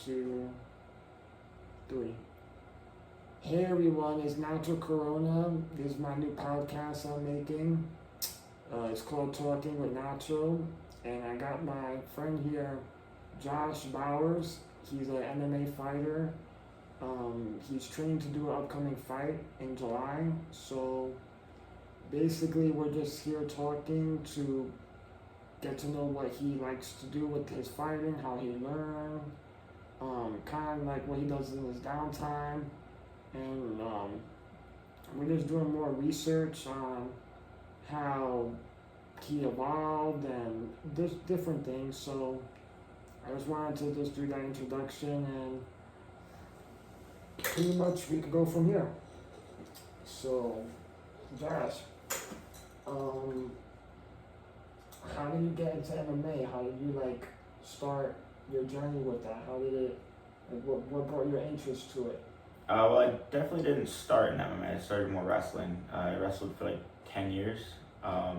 2, 3. Hey everyone, it's Nacho Corona. This is my new podcast I'm making. It's called Talking with Nacho. And I got my friend here, Josh Bowers. He's an MMA fighter. He's training to do an upcoming fight in July. So basically we're just here talking to get to know what he likes to do with his fighting, how he learned, kind of like what he does in his downtime, and we're just doing more research on how he evolved and different things. So I just wanted to just do that introduction, and pretty much we could go from here. So, Josh, how did you get into MMA? How did you start your journey with that? How did it, what brought your interest to it? Well, I definitely didn't start in MMA. I started more wrestling. I wrestled for 10 years. I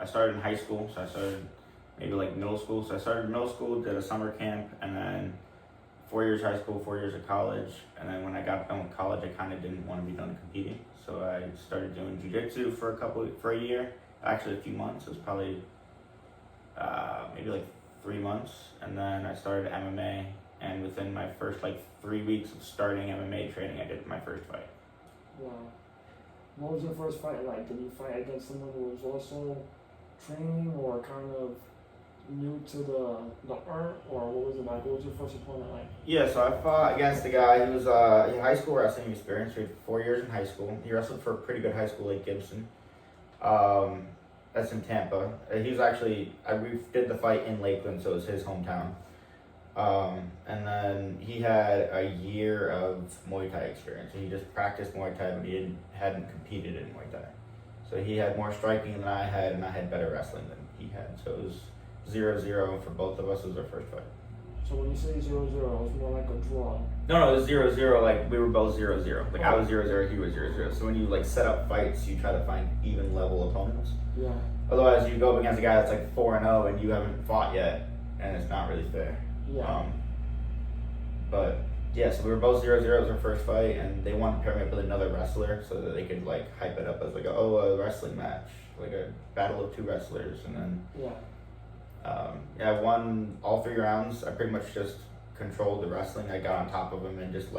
started in high school, so I started maybe middle school. So I started middle school, did a summer camp, and then 4 years high school, 4 years of college. And then when I got done with college, I kind of didn't want to be done competing. So I started doing jiu-jitsu for a year, actually a few months. It was probably maybe 3 months. And then I started MMA. And within my first 3 weeks of starting MMA training, I did my first fight. Wow. What was your first fight like? Did you fight against someone who was also training or kind of new to the art, or what was it like? What was your first opponent like? Yeah, so I fought against a guy who was high school wrestling experience. He had 4 years in high school. He wrestled for a pretty good high school, Lake Gibson. That's in Tampa. He was actually, we did the fight in Lakeland, so it was his hometown. And then he had a year of Muay Thai experience. He just practiced Muay Thai, but he hadn't competed in Muay Thai. So he had more striking than I had, and I had better wrestling than he had. So it was 0-0 for both of us. It was our first fight. So when you say 0-0, it was more like a draw? No, it was 0-0. We were both 0-0. I was 0-0, he was 0-0. So when you set up fights, you try to find even level opponents. Yeah. Otherwise, you go up against a guy that's 4-0 and you haven't fought yet, and it's not really fair. Yeah. But yeah, so we were both 0-0. It was our first fight, and they wanted to pair me up with another wrestler so that they could hype it up as a wrestling match, a battle of two wrestlers. And then I won all 3 rounds. I pretty much just controlled the wrestling. I got on top of him and just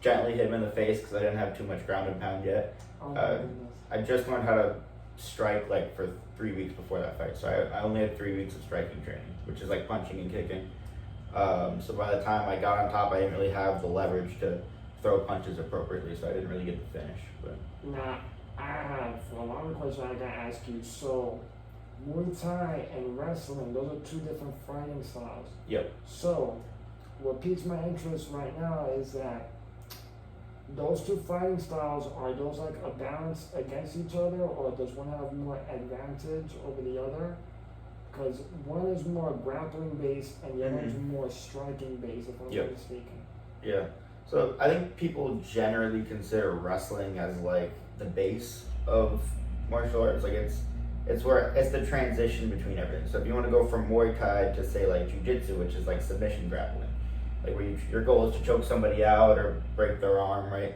gently hit him in the face because I didn't have too much ground and pound yet. I just learned how to strike for 3 weeks before that fight, so I only had 3 weeks of striking training, which is punching and kicking. So by the time I got on top, I didn't really have the leverage to throw punches appropriately, so I didn't really get to finish. But now, I have a lot of questions I gotta ask you. So, Muay Thai and wrestling, those are 2 different fighting styles. Yep. So, what piques my interest right now is that those 2 fighting styles, are those a balance against each other, or does one have more advantage over the other? Because one is more grappling based and the other is more striking based, if I'm not mistaken. Yeah. So I think people generally consider wrestling as the base of martial arts. It's the transition between everything. So if you want to go from Muay Thai to say Jiu-Jitsu, which is submission grappling, where your goal is to choke somebody out or break their arm, right?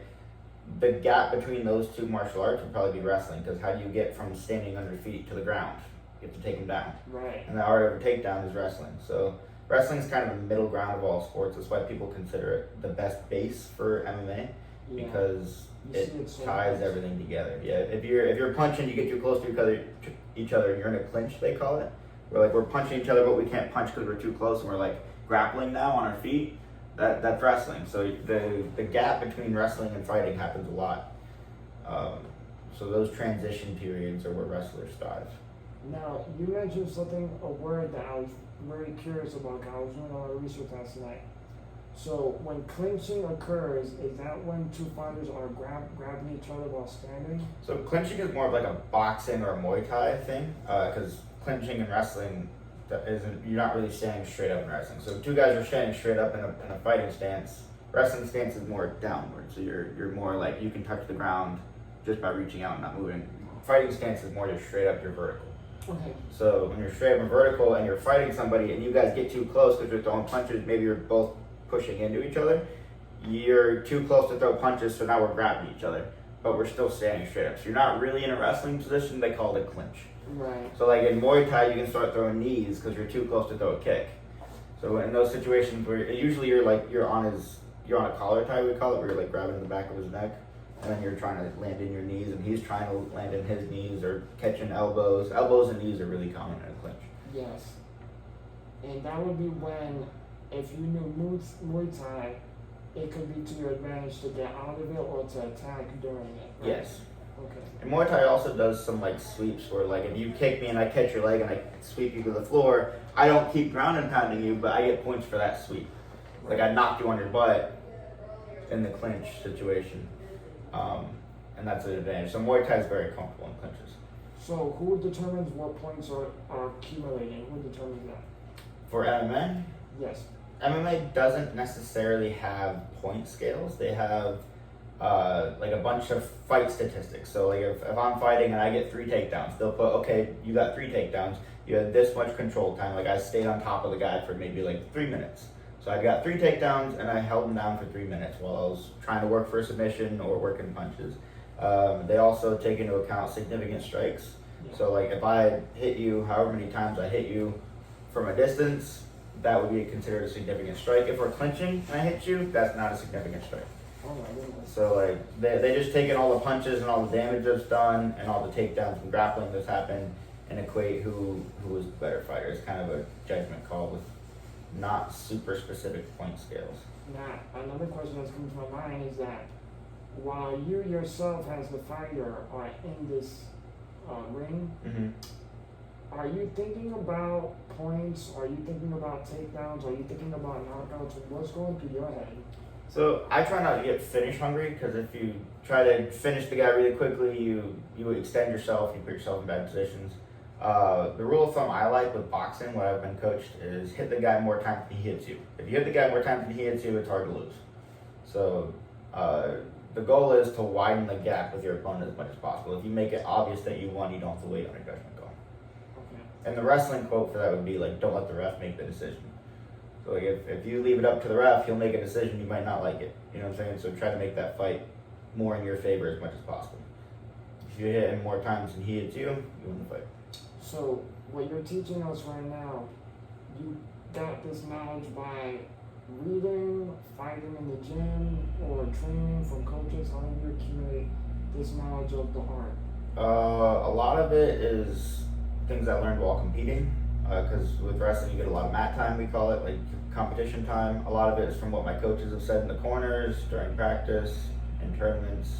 The gap between those 2 martial arts would probably be wrestling, because how do you get from standing on your feet to the ground? You have to take them down. Right. And the art of a takedown is wrestling. So wrestling is kind of the middle ground of all sports. That's why people consider it the best base for MMA, because it ties everything together. Yeah. If you're punching, you get too close to each other, and you're in a clinch, they call it. We're punching each other, but we can't punch because we're too close, and we're grappling now on our feet. That's wrestling. So the gap between wrestling and fighting happens a lot. So those transition periods are where wrestlers thrive. Now, you mentioned a word that I was very curious about, because I was doing a lot of research last night. So, when clinching occurs, is that when 2 fighters are grabbing each other while standing? So, clinching is more of a boxing or a Muay Thai thing, because clinching and wrestling you're not really standing straight up in wrestling. So, 2 guys are standing straight up in a fighting stance. Wrestling stance is more downward, so you're more you can touch the ground just by reaching out and not moving. Fighting stance is more just straight up, you're vertical. Okay. So when you're straight up and vertical and you're fighting somebody and you guys get too close because you're throwing punches, maybe you're both pushing into each other. You're too close to throw punches, so now we're grabbing each other, but we're still standing straight up. So you're not really in a wrestling position. They call it a clinch. Right. So like in Muay Thai, you can start throwing knees because you're too close to throw a kick. So in those situations where usually you're on a collar tie, we call it, where you're like grabbing the back of his neck, and then you're trying to land in your knees, and he's trying to land in his knees or catching elbows. Elbows and knees are really common in a clinch. Yes. And that would be when, if you knew Muay Thai, it could be to your advantage to get out of it or to attack during it. Right? Yes. Okay. And Muay Thai also does some like sweeps where like if you kick me and I catch your leg and I sweep you to the floor, I don't keep ground and pounding you, but I get points for that sweep. Like I knocked you on your butt in the clinch situation. And that's an advantage. So Muay Thai is very comfortable in clinches. So who determines what points are accumulating? Who determines that? For MMA, Yes. MMA doesn't necessarily have point scales. They have like a bunch of fight statistics. So like if I'm fighting and I get 3 takedowns, they'll put, okay, you got 3 takedowns. You had this much control time. Like I stayed on top of the guy for maybe like 3 minutes. So I got 3 takedowns and I held him down for 3 minutes while I was trying to work for a submission or working punches. They also take into account significant strikes. Yeah. So like if I hit you, however many times I hit you from a distance, that would be considered a significant strike. If we're clinching and I hit you, that's not a significant strike. Oh my goodness. So like they just take in all the punches and all the damage that's done and all the takedowns from grappling that's happened and equate who is the better fighter. It's kind of a judgment call with not super specific point scales. Now, another question that's coming to my mind is that while you yourself as the fighter are in this ring, Mm-hmm. are you thinking about points? Are you thinking about takedowns? Are you thinking about knockouts? What's going through your head? So I try not to get finish hungry because if you try to finish the guy really quickly, you extend yourself, you put yourself in bad positions. The rule of thumb I like with boxing, what I've been coached, is hit the guy more times than he hits you. If you hit the guy more times than he hits you, it's hard to lose. So the goal is to widen the gap with your opponent as much as possible. If you make it obvious that you won, you don't have to wait on a judgment call. Okay. And the wrestling quote for that would be like, don't let the ref make the decision. So like if you leave it up to the ref, he'll make a decision, you might not like it. You know what I'm saying? So try to make that fight more in your favor as much as possible. If you hit him more times than he hits you, you win the fight. So what you're teaching us right now, you got this knowledge by reading, fighting in the gym, or training from coaches. How do you accumulate this knowledge of the art? A lot of it is things I learned while competing. Because with wrestling, you get a lot of mat time, we call it, like competition time. A lot of it is from what my coaches have said in the corners, during practice, in tournaments.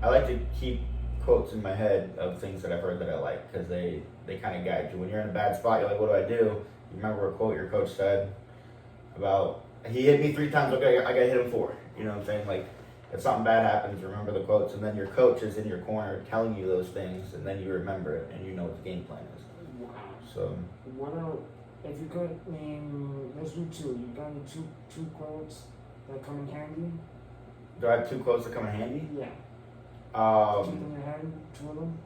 I like to keep quotes in my head of things that I've heard that I like, because they kind of guide you. When you're in a bad spot, you're like, what do I do? You remember a quote your coach said about, he hit me 3 times, okay, I gotta hit him 4. You know what I'm saying? Like, if something bad happens, remember the quotes, and then your coach is in your corner telling you those things, and then you remember it, and you know what the game plan is. Wow. So, What are, if you could name, let's do 2. You got any two quotes that come in handy? do I have 2 quotes that come in handy? Yeah. Keep in your head, 2 of them.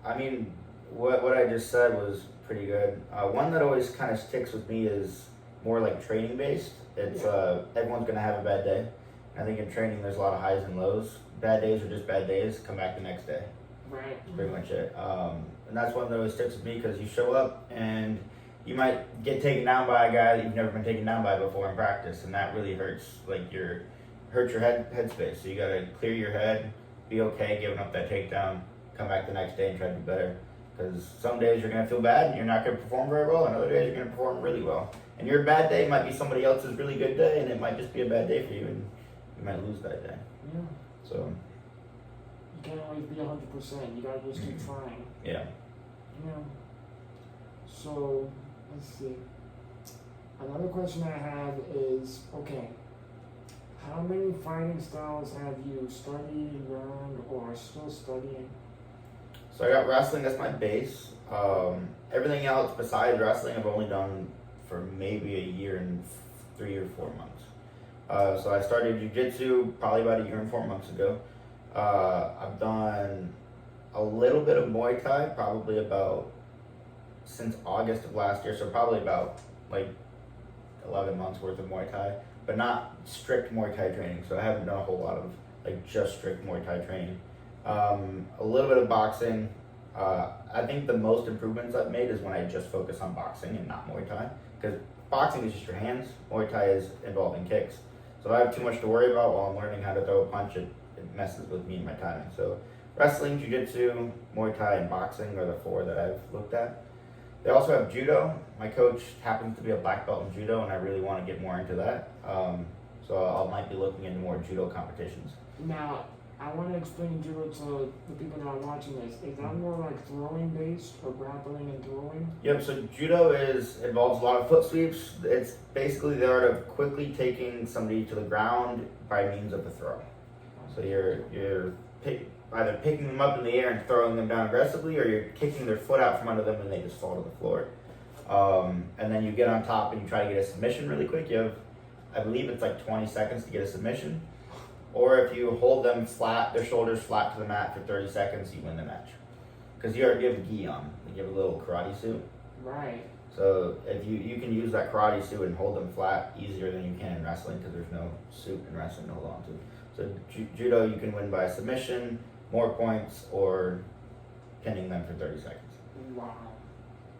I mean, what I just said was pretty good. One that always kind of sticks with me is more like training based. It's everyone's gonna have a bad day. I think in training there's a lot of highs and lows. Bad days are just bad days. Come back the next day. Right. That's pretty much it. And that's one that always sticks with me because you show up and you might get taken down by a guy that you've never been taken down by before in practice, and that really hurts. Like hurts your headspace. So you gotta clear your head, be okay giving up that takedown, come back the next day and try to do better. Because some days you're gonna feel bad and you're not gonna perform very well, and other days you're gonna perform really well. And your bad day might be somebody else's really good day, and it might just be a bad day for you, and you might lose that day. Yeah. So You can't always be 100%. You gotta just keep trying. yeah. Yeah. So, let's see. Another question I have is, okay, how many fighting styles have you studied, learned, or are still studying? So I got wrestling, that's my base. Everything else besides wrestling I've only done for maybe a year and 3 or 4 months. So I started jiu-jitsu probably about a year and 4 months ago. I've done a little bit of Muay Thai, probably about since August of last year, so probably about like 11 months worth of Muay Thai, but not strict Muay Thai training. So I haven't done a whole lot of like just strict Muay Thai training. A little bit of boxing. I think the most improvements I've made is when I just focus on boxing and not Muay Thai. Because boxing is just your hands, Muay Thai is involving kicks. So if I have too much to worry about while I'm learning how to throw a punch, it messes with me and my timing. So wrestling, jiu-jitsu, Muay Thai, and boxing are the 4 that I've looked at. They also have judo. My coach happens to be a black belt in judo, and I really want to get more into that. So I might be looking into more judo competitions. Now, I want to explain judo to the people that are watching this. Is that more like throwing based or grappling and throwing? Yep, so judo involves a lot of foot sweeps. It's basically the art of quickly taking somebody to the ground by means of a throw. So you're either picking them up in the air and throwing them down aggressively, or you're kicking their foot out from under them and they just fall to the floor. And then you get on top and you try to get a submission really quick. You have, I believe it's like 20 seconds to get a submission. Or if you hold them flat, their shoulders flat to the mat for 30 seconds, you win the match. Because you have a gi on, you have a little karate suit. Right. So if you can use that karate suit and hold them flat easier than you can in wrestling, because there's no suit in wrestling to hold on to. So judo, you can win by submission, more points, or pinning them for 30 seconds. Wow,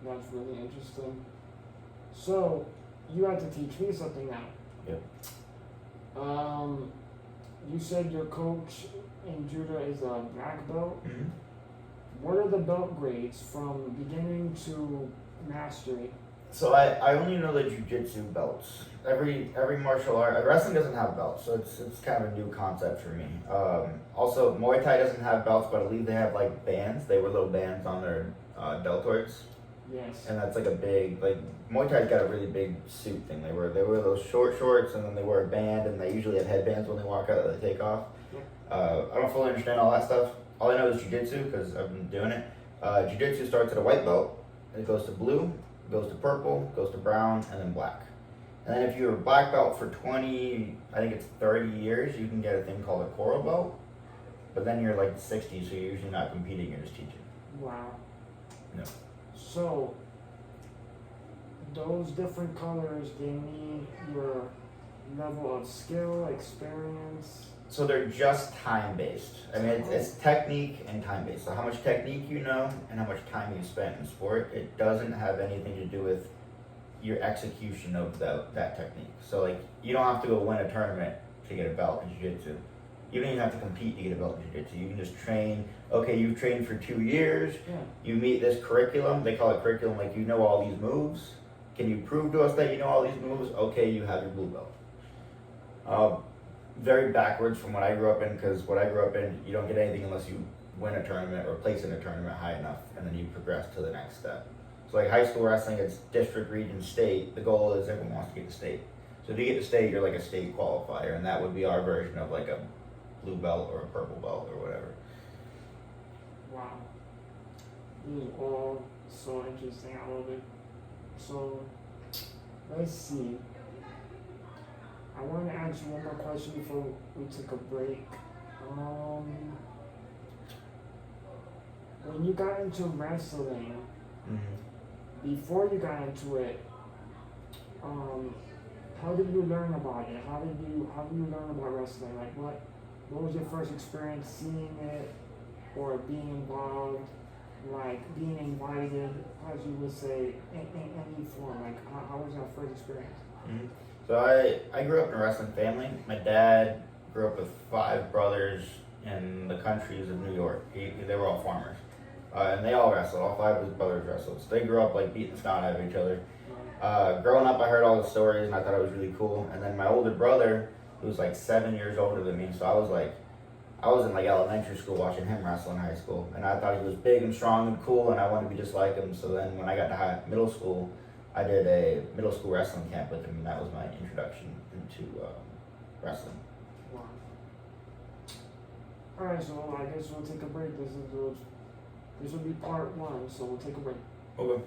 that's really interesting. So you had to teach me something now. Yep. You said your coach in judo is a black belt. Mm-hmm. What are the belt grades from beginning to mastery? So I only know the jiu-jitsu belts. Every martial art, wrestling doesn't have belts, so it's kind of a new concept for me. Also, Muay Thai doesn't have belts, but I believe they have like bands. They were little bands on their deltoids. Yes. And that's like a big, like Muay Thai's got a really big suit thing. They wear those short shorts, and then they wear a band, and they usually have headbands when they walk out that they take off. Yeah. I don't fully understand all that stuff. All I know is jiu-jitsu because I've been doing it. Jiu-jitsu starts at a white belt, and it goes to blue, goes to purple, goes to brown, and then black. And then if you're a black belt for 20, I think it's 30 years, you can get a thing called a coral belt. But then you're like 60, so you're usually not competing, you're just teaching. Wow. No. So those different colors, they mean your level of skill, experience. So they're just time-based. I mean, it's technique and time-based. So how much technique you know and how much time you spent in sport, it doesn't have anything to do with your execution of that technique. So like, you don't have to go win a tournament to get a belt in jiu-jitsu. You don't even have to compete to get a belt in jiu-jitsu. You can just train. Okay, you've trained for 2 years. Yeah. You meet this curriculum. They call it curriculum, like you know all these moves. Can you prove to us that you know all these moves? Okay, you have your blue belt. Very backwards from what I grew up in, because what I grew up in, you don't get anything unless you win a tournament or place in a tournament high enough, and then you progress to the next step. So like high school wrestling, it's district, region, state. The goal is everyone wants to get to state. So to get to state, you're like a state qualifier, and that would be our version of like a blue belt or a purple belt or whatever. Wow. This is all so interesting. I love it. So let's see. I want to ask you one more question before we take a break. When you got into wrestling, before you got into it, how did you learn about it? How did you learn about wrestling? Like what was your first experience seeing it or being involved? Like being invited, as you would say, in any form? Like how was that first experience? Mm-hmm. So I grew up in a wrestling family. My dad grew up with 5 brothers in the countries of New York. They were all farmers. And they all wrestled. All 5 of his brothers wrestled. So they grew up like beating the snot out of each other. Growing up, I heard all the stories and I thought it was really cool. And then my older brother, who was like 7 years older than me, so I was in like elementary school watching him wrestle in high school. And I thought he was big and strong and cool, and I wanted to be just like him. So then when I got to middle school, I did a middle school wrestling camp with him, and that was my introduction into wrestling. Wow. Alright, so I guess we'll take a break. This will be part 1, so we'll take a break. Okay.